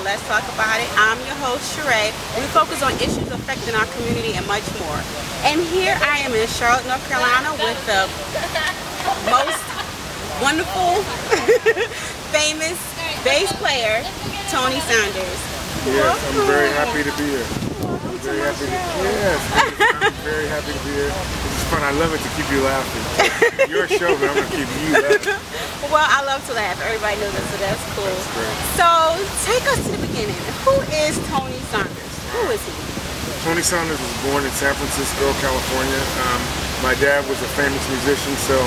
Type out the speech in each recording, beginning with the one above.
Let's talk about it. I'm your host, Charay, and we focus on issues affecting our community and much more. And here I am in Charlotte, North Carolina with the most wonderful, famous bass player, Tony Saunders. Yes, I'm very happy to be here. I'm very happy to be here. This is fun. I love it to keep you laughing. Your show, but I'm going to keep you laughing. Well, I love to laugh. Everybody knows that, so that's cool. That's great. So, take us to the beginning. Who is Tony Saunders? Who is he? Tony Saunders was born in San Francisco, California. My dad was a famous musician, so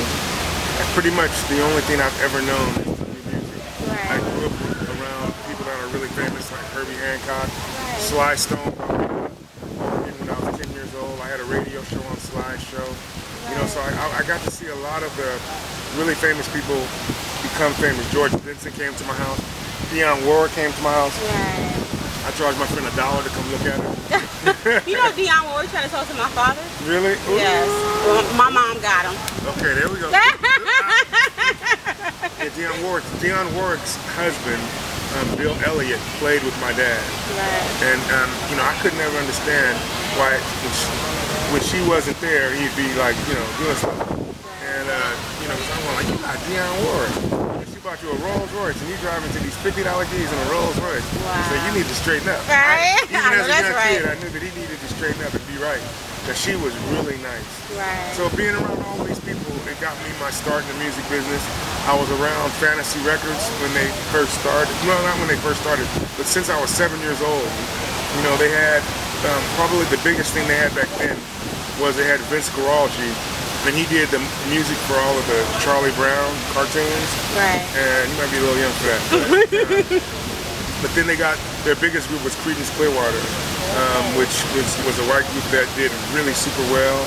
that's pretty much the only thing I've ever known is music. Right. I grew up around people that are really famous, like Herbie Hancock, right. Sly Stone. When I was 10 years old, I had a radio show on Sly's show. You know, so I got to see a lot of the really famous people become famous. George Benson came to my house. Dionne Warwick came to my house. Right. I charged my friend $1 to come look at her. You know Dionne Warwick tried to talk to my father? Really? Ooh. Yes. Well, my mom got him. Okay, there we go. Yeah, Dionne Warwick's husband, Bill Elliott, played with my dad. Right. And, you know, I could never understand why when she wasn't there, he'd be like, you know, doing stuff. And, you know, I'm like, you got Dionne Warwick. And she bought you a Rolls Royce, and you driving to these $50 keys in a Rolls Royce. Wow. So you need to straighten up. Right? Even as a young kid, I knew that he needed to straighten up and be right. Because she was really nice. Right. So being around all these people, it got me my start in the music business. I was around Fantasy Records when they first started. Well, not when they first started, but since I was 7 years old. You know, they had, probably the biggest thing they had back then was they had Vince Guaraldi, and he did the music for all of the Charlie Brown cartoons. Right. And you might be a little young for that. But then they got, their biggest group was Creedence Clearwater, which was a white group that did really super well,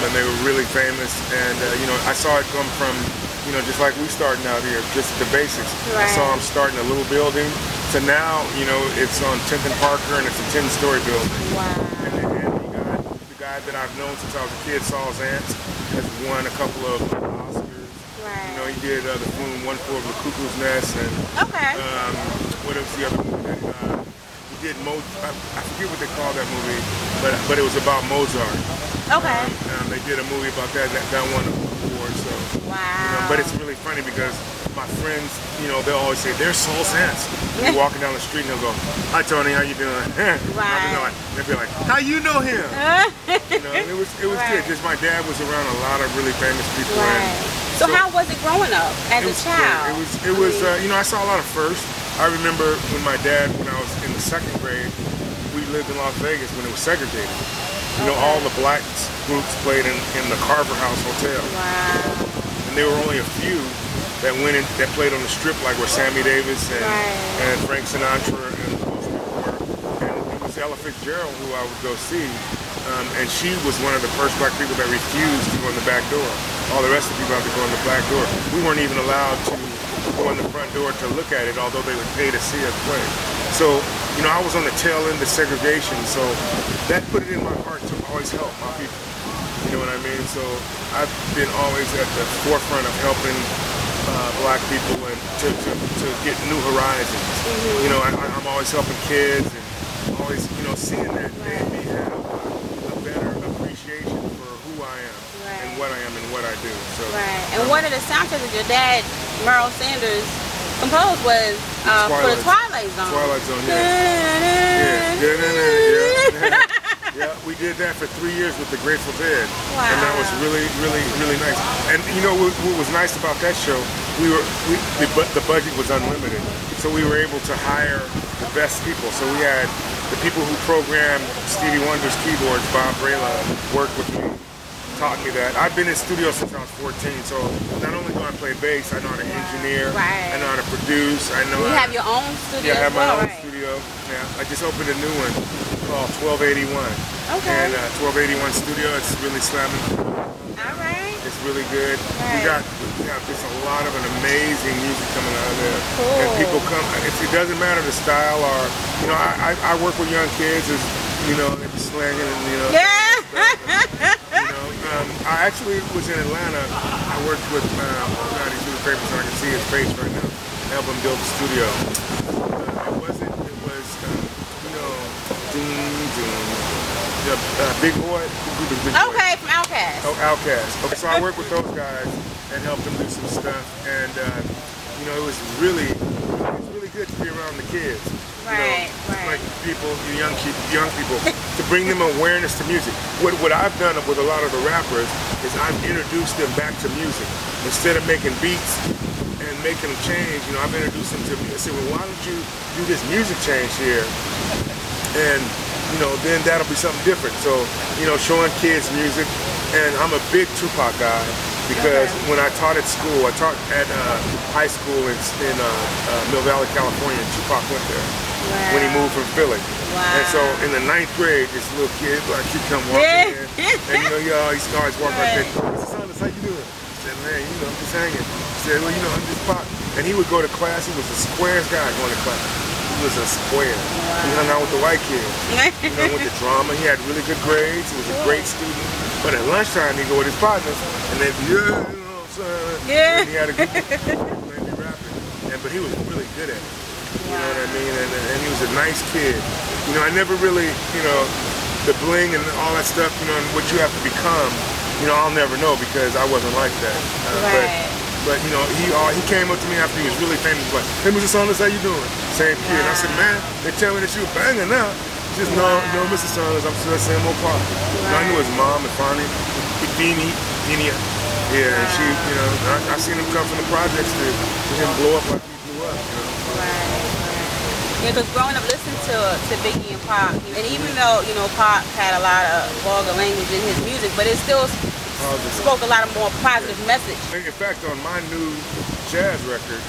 and they were really famous. And you know, I saw it come from, you know, just like we starting out here, just the basics. Right. I saw them starting a little building, to now, you know, it's on 10th and Parker, and it's a 10-story building. Wow. And the guy that I've known since I was a kid, Saul Zantz, has won a couple of Oscars. Right. You know, he did the film One Flew Over the Cuckoo's Nest, and what was the other movie that he did? I forget what they call that movie, but it was about Mozart. Okay. They did a movie about that won an award. So. Wow. You know, but it's really funny because my friends, you know, they'll always say, "There's Saul Zantz." You're walking down the street and they'll go, "Hi Tony, how you doing?" Right. They'll be like, "How you know him?" You know, and it was right. good. Just my dad was around a lot of really famous people. Right. So how was it growing up as a child? Great. It was you know, I saw a lot of firsts. I remember when my dad, when I was in the 2nd grade, we lived in Las Vegas when it was segregated. You know, all the black groups played in the Carver House Hotel. Wow. And there were only a few that went in, that played on the Strip, like where Sammy Davis and Frank Sinatra and those people were. And it was Ella Fitzgerald who I would go see. And she was one of the first black people that refused to go in the back door. All the rest of the people had to go in the back door. We weren't even allowed to go in the front door to look at it, although they would pay to see us play. So, you know, I was on the tail end of segregation, so that put it in my heart to always help my people. You know what I mean? So I've been always at the forefront of helping black people and to get new horizons. You know, I'm always helping kids and always, you know, seeing that they have a better appreciation for who I am and what I am and what I do. So, and one of the soundtracks that your dad, Merl Saunders, composed was for the Twilight Zone. Twilight Zone, yeah. Yeah, we did that for 3 years with the Grateful Dead. Wow. And that was really, really, really nice. And you know what was nice about that show? The budget was unlimited. So we were able to hire the best people. So we had the people who programmed Stevie Wonder's keyboards, Bob Brayla, worked with me, taught me that. I've been in studio since I was 14, so not only do I play bass, I know how to engineer, I know how to produce, I know You have your own studio. Yeah, I have my own right? studio. Yeah, I just opened a new one called 1281. Okay. And 1281 Studio, it's really slamming. All right. It's really good. Right. We got just a lot of an amazing music coming out of there. Cool. And people come, it doesn't matter the style or, you know, I work with young kids, as, you know, they be slanging and, you know. Yeah. You know, I actually was in Atlanta. I worked with, he's doing papers so I can see his face right now. Help him build the studio. It was, you know, Big Boy. Okay, from Outkast. Oh, Outkast. Okay, so I worked with those guys and helped them do some stuff, and you know, it was really good to be around the kids. Right, Like people, young people, to bring them awareness to music. What I've done with a lot of the rappers is I've introduced them back to music. Instead of making beats and making them change, you know, I've introduced them to music. I said, well, why don't you do this music change here? And, you know, then that'll be something different. So, you know, showing kids music. And I'm a big Tupac guy because when I taught at school, I taught at high school in Mill Valley, California, and Tupac went there. When he moved from Philly. And so in the 9th grade, this little kid, like, he'd come walking in, and you know, he starts walking like that. Mr. Saunders, how you doing? I said, man, you know, I'm just hanging. He said, well, you know, I'm just Pop. And he would go to class. He was the squarest guy going to class. He was a square. He hung out with the white kids. You know, with the drama. He had really good grades. He was a great student. But at lunchtime, he'd go with his partners, and they'd be, you know what I'm saying? And he had a good and they'd be rapping. But he was really good at it. You know what I mean? And he was a nice kid. You know, I never really, you know, the bling and all that stuff, you know, and what you have to become, you know, I'll never know because I wasn't like that. But you know, he came up to me after he was really famous, like, hey, Mr. Saunders, how you doing? Same kid. And I said, man, they tell me that you were banging now. Just no, Mr. Saunders, I'm still the same old Pop. You know, I knew his mom and Fonnie, Dini. Yeah, and she, you know, I seen him come from the projects to him blow up like he blew up, you know. Yeah, because growing up listening to Biggie and Pac, and even though, you know, Pac had a lot of vulgar language in his music, but it still spoke a lot of more positive message. In fact, on my new jazz record,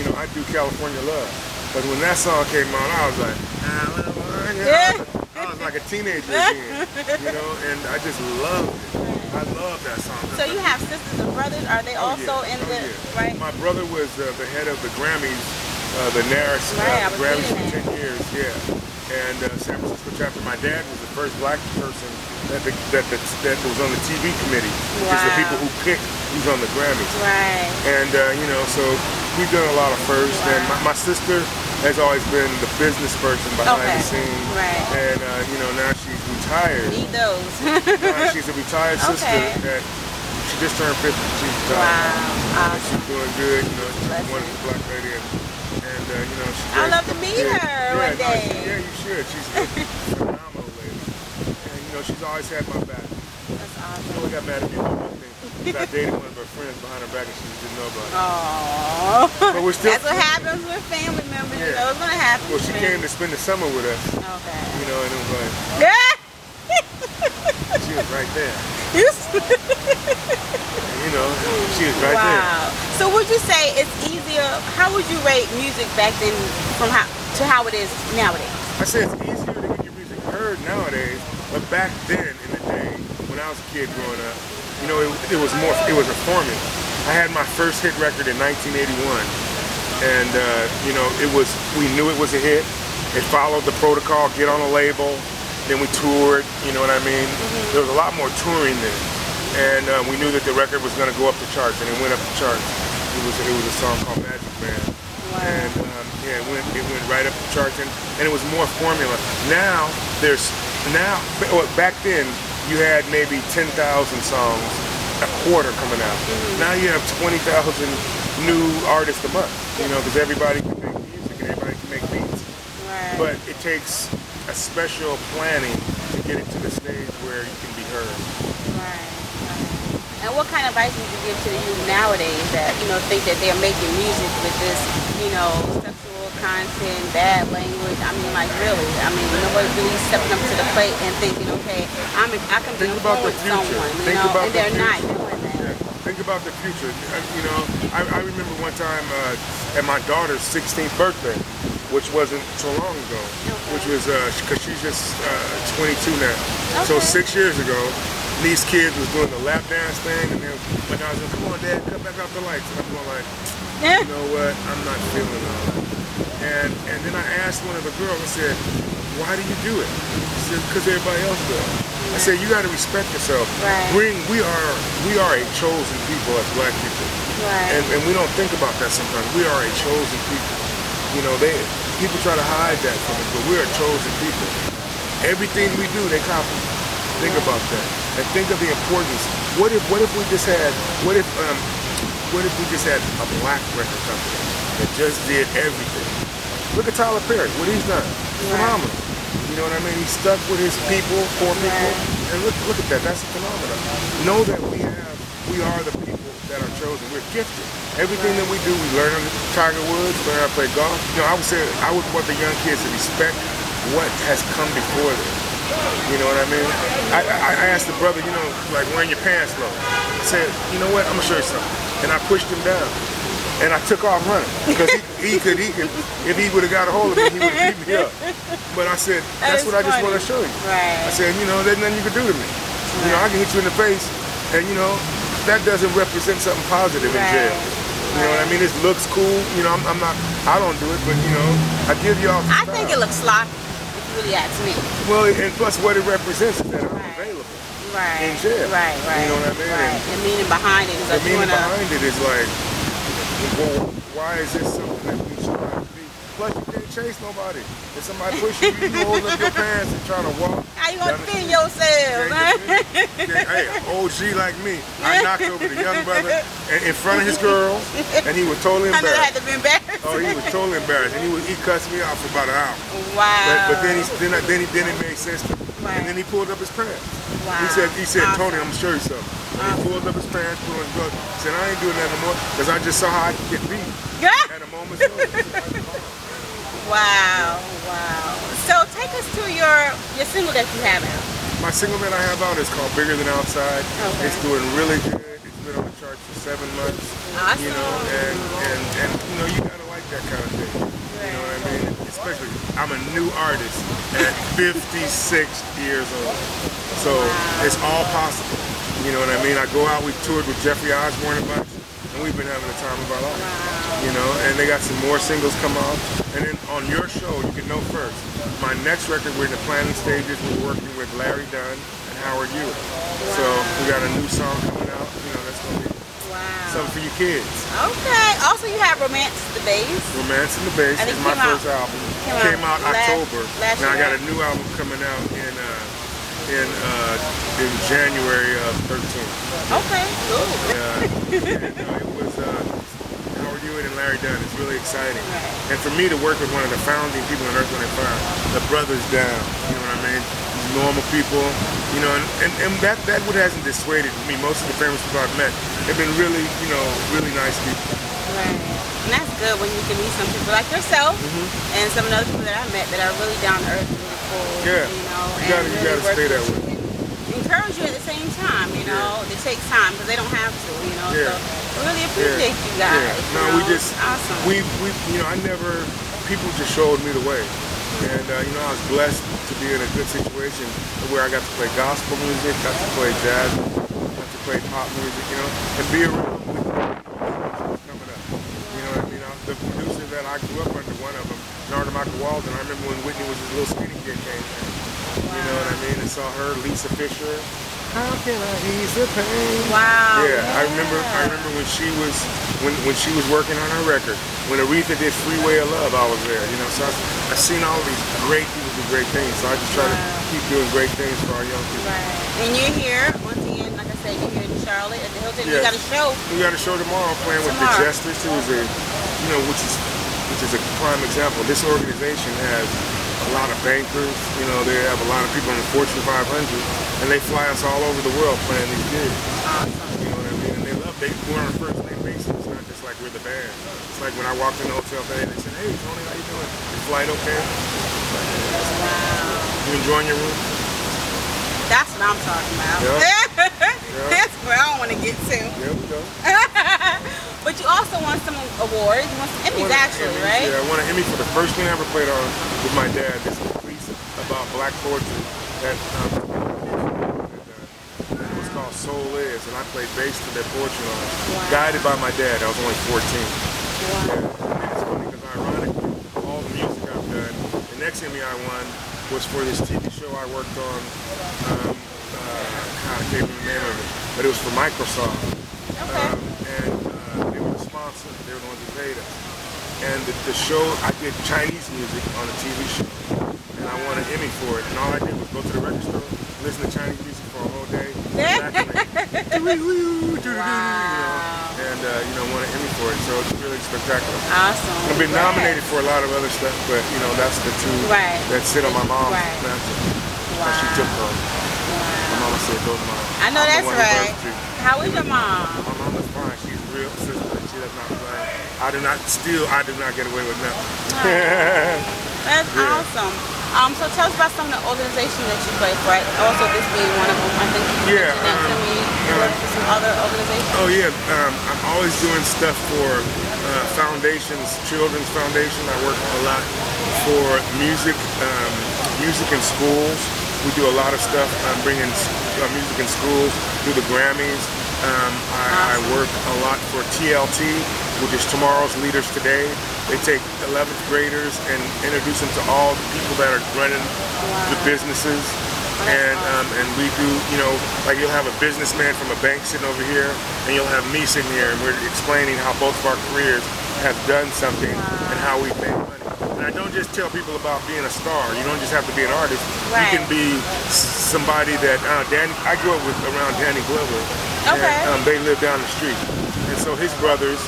you know, I do California Love. But when that song came on, I was like, I was like a teenager again, you know, and I just loved it. I love that song. So you have sisters and brothers? Are they also in the, right? My brother was the head of the Grammys, the NARS Grammys for 10 years, And San Francisco chapter, my dad was the first black person that was on the TV committee, which is the people who pick who's on the Grammys. And, you know, so we've done a lot of firsts. And my sister has always been the business person behind the scenes. And, you know, now she's retired. Need those. She's a retired sister. That she just turned 50. She's retired. And she's doing good. You know, she's a wonderful black lady. And you know, she's I'd love to meet her one day. Yeah, you should. She's a phenomenal lady. And, you know, she's always had my back. That's awesome. She only got mad at me about one thing. I dated one of her friends behind her back and she didn't know about it. Aww. But we're still That's what happens with family members. You know, it's going to happen. Well, she came to spend the summer with us. You know, and it was like... She was right there. You know, she was right there. So would you say it's easier, how would you rate music back then to how it is nowadays? I say it's easier to get your music heard nowadays, but back then in the day, when I was a kid growing up, you know, it was a formula. I had my first hit record in 1981, and you know, we knew it was a hit. It followed the protocol, get on a label, then we toured, you know what I mean? There was a lot more touring then. And we knew that the record was going to go up the charts, and it went up the charts. It was a song called Magic Man. And yeah, it went right up the charts, and it was more formula. Now, back then, you had maybe 10,000 songs a quarter coming out. Now you have 20,000 new artists a month, you know, because everybody can make music and everybody can make beats. But it takes a special planning to getting to the stage where you can be heard. Right. And what kind of advice would you give to the youth nowadays that, you know, think that they're making music with this, you know, sexual content, bad language? I mean, like, really? I mean, nobody's really stepping up to the plate and thinking, okay, I can be with someone, you know, and they're not doing that. Yeah. Think about the future. You know, I remember one time at my daughter's 16th birthday, which wasn't so long ago, which was, because she's just 22 now. So 6 years ago, these kids was doing the lap dance thing, and then my dad was like, come on, Dad, cut back out the lights. And I'm going like, you know what, I'm not feeling all that. And then I asked one of the girls, I said, why do you do it? She said, because everybody else does. I said, you got to respect yourself. Right. We are a chosen people as black people. Right. And we don't think about that sometimes. We are a chosen people. You know, people try to hide that from us, but we're a chosen people. Everything we do, they copy. Think about that. And think of the importance. What if we just had what if we just had a black record company that just did everything? Look at Tyler Perry, what he's done. Phenomenal. You know what I mean? He's stuck with his people, poor people. And look at that, that's a phenomenon. Know that we are the people that are chosen. We're gifted. Everything that we do, we learn on Tiger Woods, learn how to play golf. You know, I would want the young kids to respect what has come before them. You know what I mean? I asked the brother, you know, like, wearing your pants low. I said, you know what, I'm gonna show you something. And I pushed him down. And I took off running. Because he could, if he would have got a hold of me, he would have beat me up. But I said, that's what I just want to show you. Right. I said, you know, there's nothing you can do to me. You know, I can hit you in the face, and you know, that doesn't represent something positive in jail. You know what I mean? It looks cool. You know, I don't do it, but you know, I give y'all some I think it looks sloppy. Really ask me. Well, and plus what it represents is that I'm available in jail. Right. You know what I mean? Right. And meaning behind it is like, the meaning behind it is like, well, why is this something that we strive to be? Plus, you can't chase nobody. If somebody pushes you, you hold up your pants and try to walk. How you gonna defend yourself? Hey, OG like me, I knocked over the young brother in front of his girl, and he was totally embarrassed. I had to be embarrassed. Oh, he was totally embarrassed, and he cussed me out for about an hour. Wow. But then it made sense to him. And then he pulled up his pants. Wow. He said, Tony, I'm gonna show you something. And he pulled up his pants, put on his glove. He said, I ain't doing that no more, because I just saw how I could get beat at a moment's notice. Wow. So take us to your single that you have out. My single that I have out is called Bigger Than Outside. Okay. It's doing really good. It's been on the charts for 7 months. Awesome. You know, and you know, you gotta like that kind of thing. You know what I mean? Especially, I'm a new artist at 56 years old. So it's all possible. You know what I mean? I go out, we toured with Jeffrey Osborne a bunch, and we've been having the time of our life. You know, and they got some more singles come out. And then on your show, you can know first. My next record, we're in the planning stages. We're working with Larry Dunn and Howard Hewitt. So we got a new song coming out. You know, that's gonna be something for you kids. Okay. Also, you have Romance the Bass. Romance and the Bass is my first album. Came out October. Now I got a new album coming out in January of 13. Okay, cool. It was Howard Hewitt and Larry Dunn. It's really exciting. And for me to work with one of the founding people on Earth, Wind & Fire, the brothers down, you know what I mean? Normal people, you know, and that what hasn't dissuaded me. Most of the famous people I've met have been really, you know, really nice people. Right. And that's good when you can meet some people like yourself and some of the other people that I met that are really down to earth, really cool. Yeah. You know, you gotta stay that way. Encourage you at the same time, you know. It takes time because they don't have to, you know. So I really appreciate you guys. No, you know? we just awesome. We you know, people just showed me the way. And you know, I was blessed to be in a good situation where I got to play gospel music, got to play jazz, got to play pop music, you know, and be around with coming up. You know what I mean? The producer that I grew up under, one of them, Narda Michael Walden, I remember when Whitney was this little skinny kid came in. You know what I mean? And saw her, Lisa Fisher. How can I ease the pain? Wow. Yeah, I remember when she was working on her record. When Aretha did Freeway of Love, I was there. You know, so I've seen all these great people do great things. So I just try to keep doing great things for our young people. Right. And you're here once again, like I said, you're here in Charlotte at the Hilton. You got a show. We got a show tomorrow playing with the Jesters, who is which is a prime example. This organization has a lot of bankers. You know, they have a lot of people in the Fortune 500, and they fly us all over the world playing these gigs. You know what I mean? And they love. We're on a first name basis. It's not just like we're the band. It's like when I walked in the hotel today, they said, "Hey, Tony, how you doing? Your flight okay?" Wow. You enjoying your room? That's what I'm talking about. That's where I want to get to. There we go. But you also won some awards. You won some Emmys, actually, right? Yeah, I won an Emmy for the first thing I ever played on with my dad. This is a piece about black poetry that it was called Soul Is, and I played bass to that poetry on it. Wow. Guided by my dad. I was only 14. Wow. And it's funny because ironically, all the music I've done, the next Emmy I won was for this TV show I worked on. I can't remember the name of it, but it was for Microsoft. Okay. And they were the sponsor. They were the ones who paid us. And the show, I did Chinese music on a TV show, and I won an Emmy for it. And all I did was go to the record store, listen to Chinese music for a whole day, won an Emmy for it. So it's really spectacular. Awesome. I've been nominated for a lot of other stuff, but you know that's the two that sit on my mom's mantle. Wow. She took them. My mama said, "Go to mom." I know that's right. How is your mom? My mom is fine. She's real sister. She does not play. I do not get away with nothing. That's awesome. So tell us about some of the organizations that you play for. Right? Also, this being one of them. I think you mentioned that to me. You work for some other organizations. Oh yeah, I'm always doing stuff for foundations, children's foundation. I work a lot for music in schools. We do a lot of stuff. I'm bringing music in schools through the Grammys. I work a lot for TLT, which is Tomorrow's Leaders Today. They take 11th graders and introduce them to all the people that are running the businesses. And we do, you know, like you'll have a businessman from a bank sitting over here, and you'll have me sitting here, and we're explaining how both of our careers have done something and how we've made money. And I don't just tell people about being a star. You don't just have to be an artist. You can be somebody that, I grew up around Danny Glover. Okay. And they lived down the street. And so his brothers,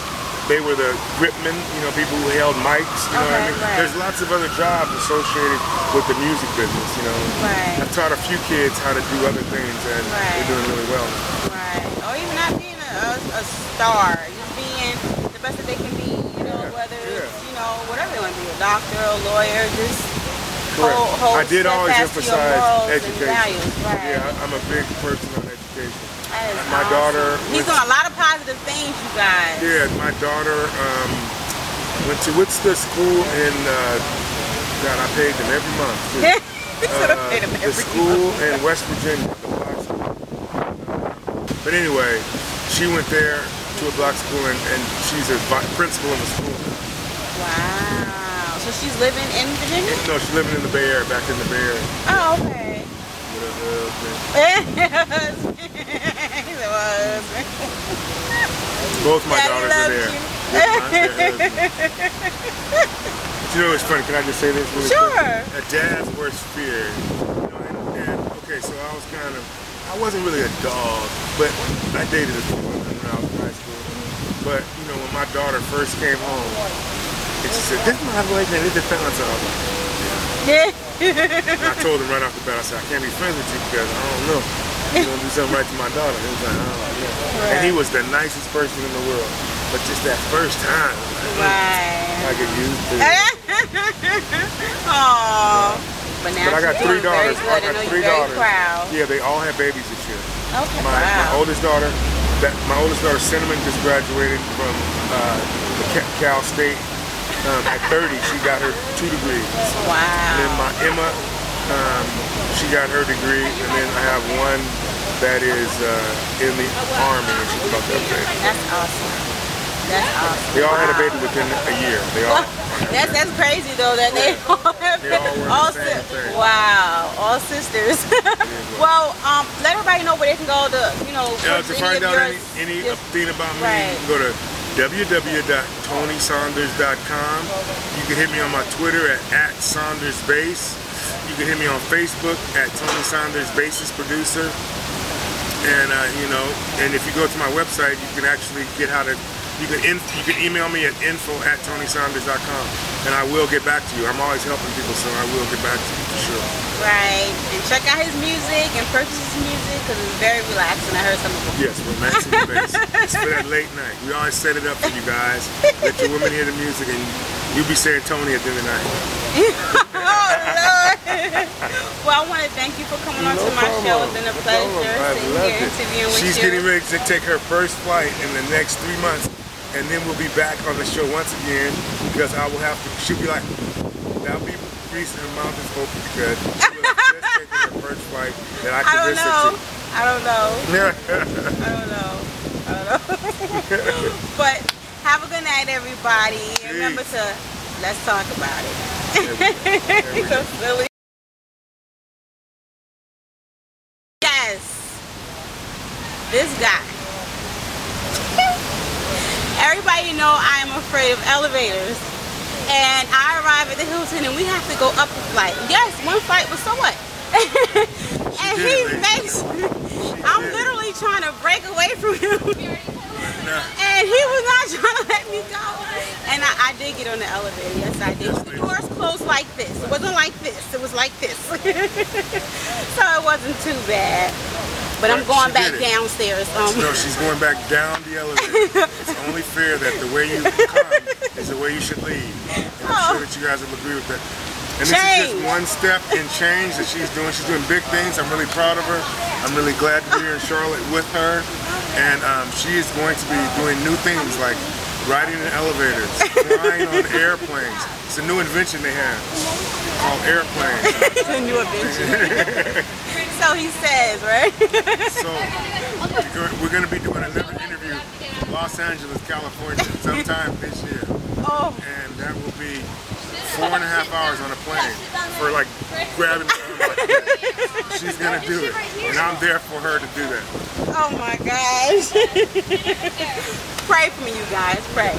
they were the gripmen, you know, people who held mics, you know what I mean? There's lots of other jobs associated with the music business, you know. I've taught a few kids how to do other things, and they're doing really well. Or even not being a star, just being the best that they can be, you know, whether it's, you know, whatever they want to be, a doctor, a lawyer, just hold I did always emphasize education. Yeah, I'm a big person on education. My daughter, he's doing a lot of positive things, you guys. Yeah, my daughter went to, what's the school in, God, I paid them every month. The school in West Virginia, the black school. But anyway, she went there to a black school, and she's a principal in the school. Wow. So she's living in Virginia? No, she's living in the Bay Area, back in the Bay Area. Oh, okay. Both my daughters are there. You know, it's funny. Can I just say this really quick? A dad's worst fear. You know, and okay, so I wasn't really a dog, but I dated a few women when I was in high school. But you know, when my daughter first came home, and she said, "This is my boyfriend. This is the fella." And I told him right off the bat, I said, "I can't be friends with you because I don't know. You're going to do something right to my daughter." He was like, "Oh, yeah." And he was the nicest person in the world. But just that first time, I get used to it. Aww. But I got three daughters. Proud. Yeah, they all had babies this year. Okay. My oldest daughter, Cinnamon, just graduated from Cal State. At 30, she got her 2 degrees. Wow. And then my Emma, she got her degree, and then I have one that is in the Army, and she's about to upgrade. That's awesome. That's awesome. They all had a baby within a year. They all. That's crazy though that they all have all the same thing. Wow, all sisters. Well, let everybody know where they can go to, you know, to find out anything about me. You can go to www.tonysaunders.com. You can hit me on my Twitter at @SaundersBass. You can hit me on Facebook at Tony Saunders Bassist Producer. And you know, and if you go to my website, you can actually get how to, you can email me at info@tonysaunders.com, and I will get back to you. I'm always helping people, so I will get back to you for sure. Right, and check out his music and purchase his music because it's very relaxing. I heard some of it. Yes, relaxing bass. It's for that late night. We always set it up for you guys. Let your women hear the music, and you be saying Tony at the end of the night. Oh, Lord. Well, I want to thank you for coming on to my show. It's been a pleasure sitting here interviewing with you. She's getting ready to take her first flight in the next 3 months, and then we'll be back on the show once again because I will have to, she'll be like, that'll be reason her mouth is open because she will have just taken her first flight that I can listen to. I don't know. I don't know. But have a good night, everybody. And remember to, let's talk about it. So silly. Yes. This guy. Everybody know I am afraid of elevators. And I arrive at the Hilton and we have to go up a flight. Yes, one flight, but so what? And he makes, I'm literally trying to break away from him. And he was not trying to let me go. And I did get on the elevator, yes I did. The doors closed like this. It wasn't like this, it was like this. So it wasn't too bad. But I'm going back downstairs. No, she's going back down the elevator. It's only fair that the way you come is the way you should leave. And I'm sure that you guys will agree with that. And this is just one step in change that she's doing. She's doing big things. I'm really proud of her. I'm really glad to be here in Charlotte with her. And she is going to be doing new things like riding in elevators, flying on airplanes. It's a new invention they have called airplanes. It's a new invention. So he says, right? So we're going to be doing another interview in Los Angeles, California, sometime this year. Oh. And that will be 4.5 hours on a plane for like grabbing the like she's going to do it. And I'm there for her to do that. Oh my gosh. Pray for me, you guys. Pray.